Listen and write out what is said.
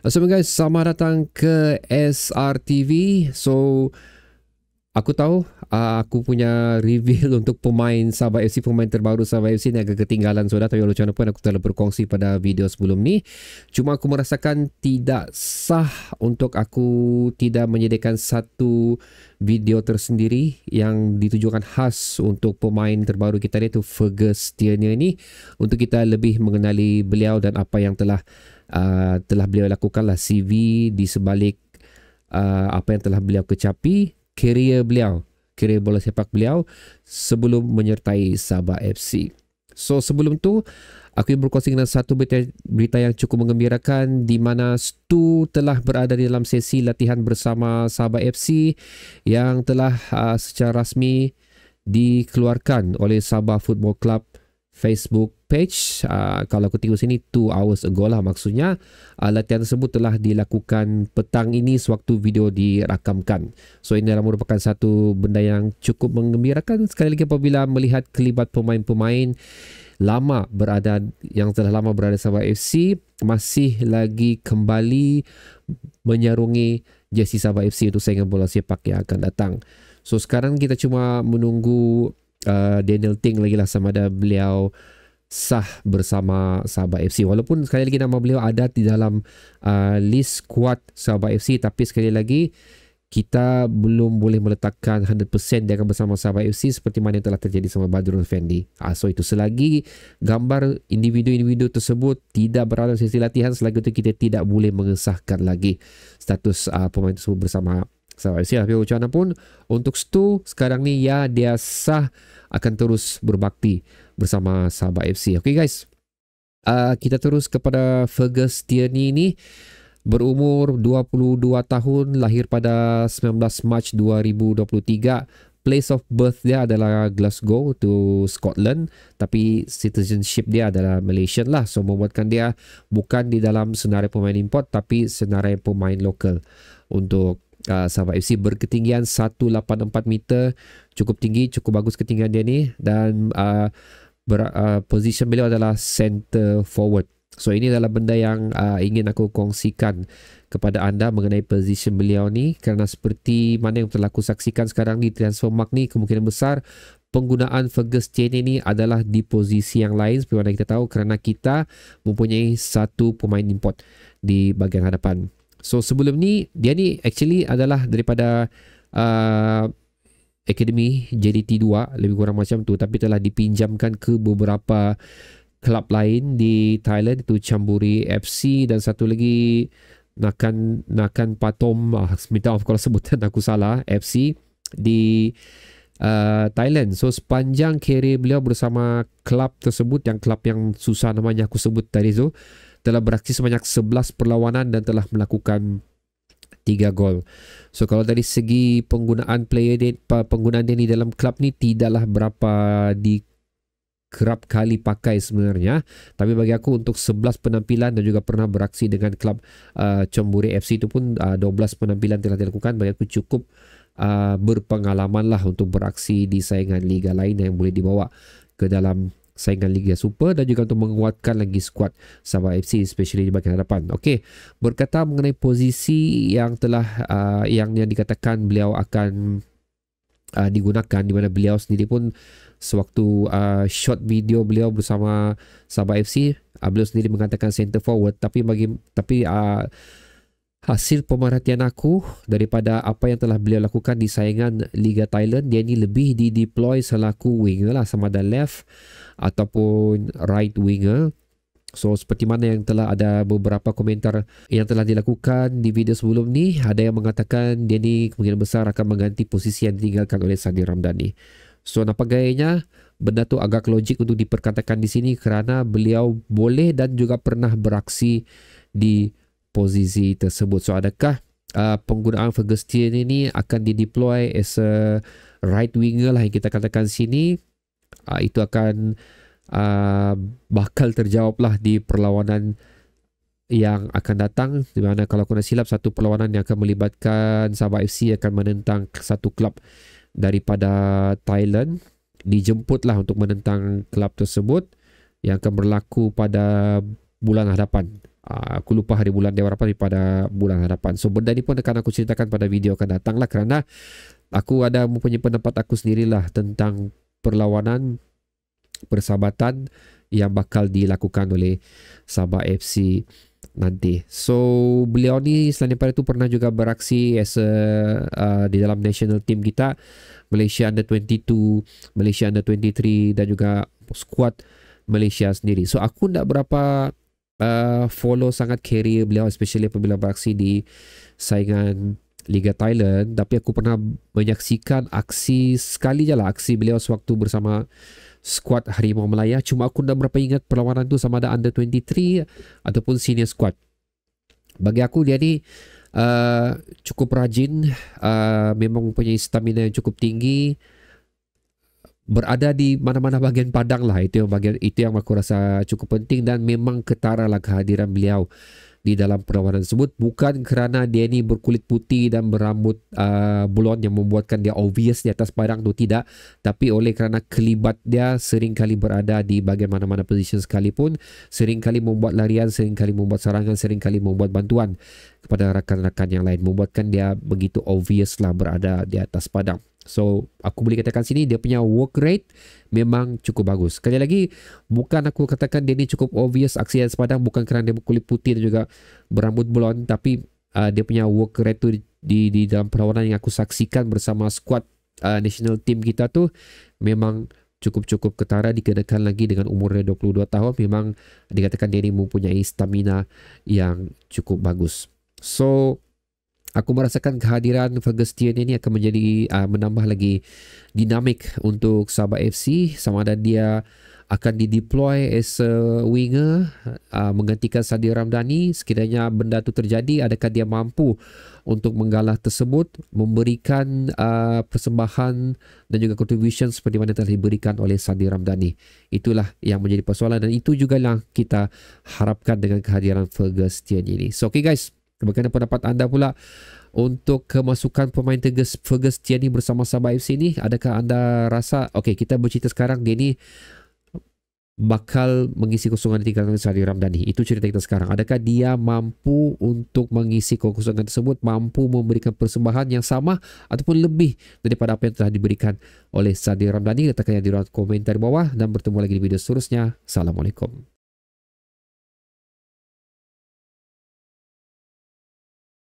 Assalamualaikum guys, selamat datang ke SRTV. So, aku tahu aku punya reveal untuk pemain Sabah FC, pemain terbaru Sabah FC ni agak ketinggalan sudah, tapi walaupun pun aku telah berkongsi pada video sebelum ni. Cuma aku merasakan tidak sah untuk aku tidak menyediakan satu video tersendiri yang ditujukan khas untuk pemain terbaru kita ni, tu Fergus Tierney ni, untuk kita lebih mengenali beliau dan apa yang telah beliau lakukan lah, CV di sebalik apa yang telah beliau kecapi, kerjaya bola sepak beliau sebelum menyertai Sabah FC. So sebelum tu aku berkongsi dengan satu berita yang cukup menggembirakan, di mana Stu telah berada di dalam sesi latihan bersama Sabah FC yang telah secara rasmi dikeluarkan oleh Sabah Football Club Facebook page. Kalau aku tengok sini 2 hours ago lah, maksudnya latihan tersebut telah dilakukan petang ini sewaktu video dirakamkan. So ini adalah merupakan satu benda yang cukup menggembirakan sekali lagi apabila melihat kelibat pemain-pemain lama yang telah lama berada Sabah FC masih lagi kembali menyarungi jersey Sabah FC untuk saingan bola sepak yang akan datang. So sekarang kita cuma menunggu Daniel Ting lagi lah, sama ada beliau sah bersama Sabah FC. Walaupun sekali lagi nama beliau ada di dalam list squad Sabah FC, tapi sekali lagi kita belum boleh meletakkan 100% dia akan bersama Sabah FC seperti mana yang telah terjadi sama Badrul Effendi. So itu selagi gambar individu-individu tersebut tidak berada dalam sesi latihan, selagi itu kita tidak boleh mengesahkan lagi status pemain tersebut bersama Sabah FC. Tapi macam mana pun, untuk Stu sekarang ni ya, dia sah akan terus berbakti bersama Sabah FC. Okay guys, kita terus kepada Fergus Tierney ni. Berumur 22 tahun, lahir pada 19 Mac 2023. Place of birth dia adalah Glasgow to Scotland, tapi citizenship dia adalah Malaysian lah. So membuatkan dia bukan di dalam senarai pemain import, tapi senarai pemain lokal untuk Sabah FC. Berketinggian 184 meter, cukup tinggi, cukup bagus ketinggian dia ni, dan position beliau adalah center forward. So ini adalah benda yang ingin aku kongsikan kepada anda mengenai position beliau ni, kerana seperti mana yang telah aku saksikan sekarang di Transfermarkt ni, kemungkinan besar penggunaan Fergus Tierney ni adalah di posisi yang lain seperti mana kita tahu, kerana kita mempunyai satu pemain import di bahagian hadapan. So sebelum ni, dia ni actually adalah daripada Akademi JDT 2, lebih kurang macam tu, tapi telah dipinjamkan ke beberapa klub lain di Thailand, itu Chamburi FC dan satu lagi Nakan Patom, minta maaf kalau sebutan aku salah, FC di Thailand. So sepanjang kerjaya beliau bersama klub tersebut, yang klub yang susah namanya aku sebut tadi tu, telah beraksi sebanyak 11 perlawanan dan telah melakukan 3 gol. So kalau dari segi penggunaan dia di dalam klub ni tidaklah berapa kerap kali pakai sebenarnya, tapi bagi aku untuk 11 penampilan dan juga pernah beraksi dengan klub Chonburi FC itu pun 12 penampilan telah dilakukan, bagi aku cukup berpengalaman lah untuk beraksi di saingan liga lain yang boleh dibawa ke dalam saingan Liga Super, dan juga untuk menguatkan lagi skuad Sabah FC, especially di bahagian hadapan. Okey, berkata mengenai posisi yang telah yang dikatakan beliau akan digunakan, di mana beliau sendiri pun sewaktu short video beliau bersama Sabah FC, beliau sendiri mengatakan center forward, tapi hasil pemerhatian aku daripada apa yang telah beliau lakukan di saingan Liga Thailand, dia ni lebih dideploy selaku winger lah, sama ada left ataupun right winger. So seperti mana yang telah ada beberapa komentar yang telah dilakukan di video sebelum ni, ada yang mengatakan dia ni kemungkinan besar akan mengganti posisi yang ditinggalkan oleh Sandi Ramdhani. So nampak gayanya benda tu agak logik untuk diperkatakan di sini, kerana beliau boleh dan juga pernah beraksi di posisi tersebut. So adakah penggunaan Fergus Tierney ini akan dideploy as a right winger lah yang kita katakan sini? Itu akan bakal terjawab lah di perlawanan yang akan datang, di mana kalau aku nak silap, satu perlawanan yang akan melibatkan Sabah FC akan menentang satu klub daripada Thailand, dijemputlah untuk menentang klub tersebut, yang akan berlaku pada bulan hadapan, Aku lupa hari bulan dia berapa pada bulan hadapan. So benda ni pun akan aku ceritakan pada video akan datang lah, kerana aku ada mempunyai pendapat aku sendirilah tentang perlawanan persahabatan yang bakal dilakukan oleh Sabah FC nanti. So beliau ni selain daripada itu pernah juga beraksi as di dalam national team kita, Malaysia Under 22, Malaysia Under 23 dan juga squad Malaysia sendiri. So aku tak berapa follow sangat career beliau, especially apabila beraksi di saingan Liga Thailand, tapi aku pernah menyaksikan aksi sekali je lah, aksi beliau sewaktu bersama skuad Harimau Melaya. Cuma aku tak berapa ingat perlawanan tu sama ada Under 23 ataupun senior squad. Bagi aku dia ni cukup rajin, memang mempunyai stamina yang cukup tinggi, berada di mana-mana bahagian padang lah. Itu yang aku rasa cukup penting, dan memang ketara lah kehadiran beliau di dalam perlawanan tersebut. Bukan kerana dia ni berkulit putih dan berambut blond yang membuatkan dia obvious di atas padang tu, tidak, tapi oleh kerana kelibat dia sering kali berada di bahagian mana-mana position sekalipun, sering kali membuat larian, sering kali membuat serangan, sering kali membuat bantuan kepada rakan-rakan yang lain, membuatkan dia begitu obvious lah berada di atas padang. So aku boleh katakan sini dia punya work rate memang cukup bagus. Sekali lagi, bukan aku katakan dia ni cukup obvious aksi atas padang bukan kerana dia berkulit putih dan juga berambut blond, tapi dia punya work rate tu di dalam perlawanan yang aku saksikan bersama squad national team kita tu memang cukup ketara, dikenakan lagi dengan umur dia 22 tahun. Memang dikatakan dia ni mempunyai stamina yang cukup bagus. So aku merasakan kehadiran Fergus Tian ini akan menjadi menambah lagi dinamik untuk Sabah FC, sama ada dia akan dideploy as a winger menggantikan Sadir Ramdhani. Sekiranya benda itu terjadi, adakah dia mampu untuk menggalah tersebut, memberikan persembahan dan juga contribution seperti mana telah diberikan oleh Sadir Ramdhani. Itulah yang menjadi persoalan, dan itu juga yang kita harapkan dengan kehadiran Fergus Tian ini. So okay guys, bagaimana pendapat anda pula untuk kemasukan pemain Fergus Tian ni bersama Sabah FC ni? Adakah anda rasa, okay, kita bercerita sekarang dia ni bakal mengisi kosongan di tingkatan Sadir Ramdhani. Itu cerita kita sekarang. Adakah dia mampu untuk mengisi kosongan tersebut, mampu memberikan persembahan yang sama ataupun lebih daripada apa yang telah diberikan oleh Sadir Ramdhani? Letakkan di ruang komentar di bawah, dan bertemu lagi di video seterusnya. Assalamualaikum.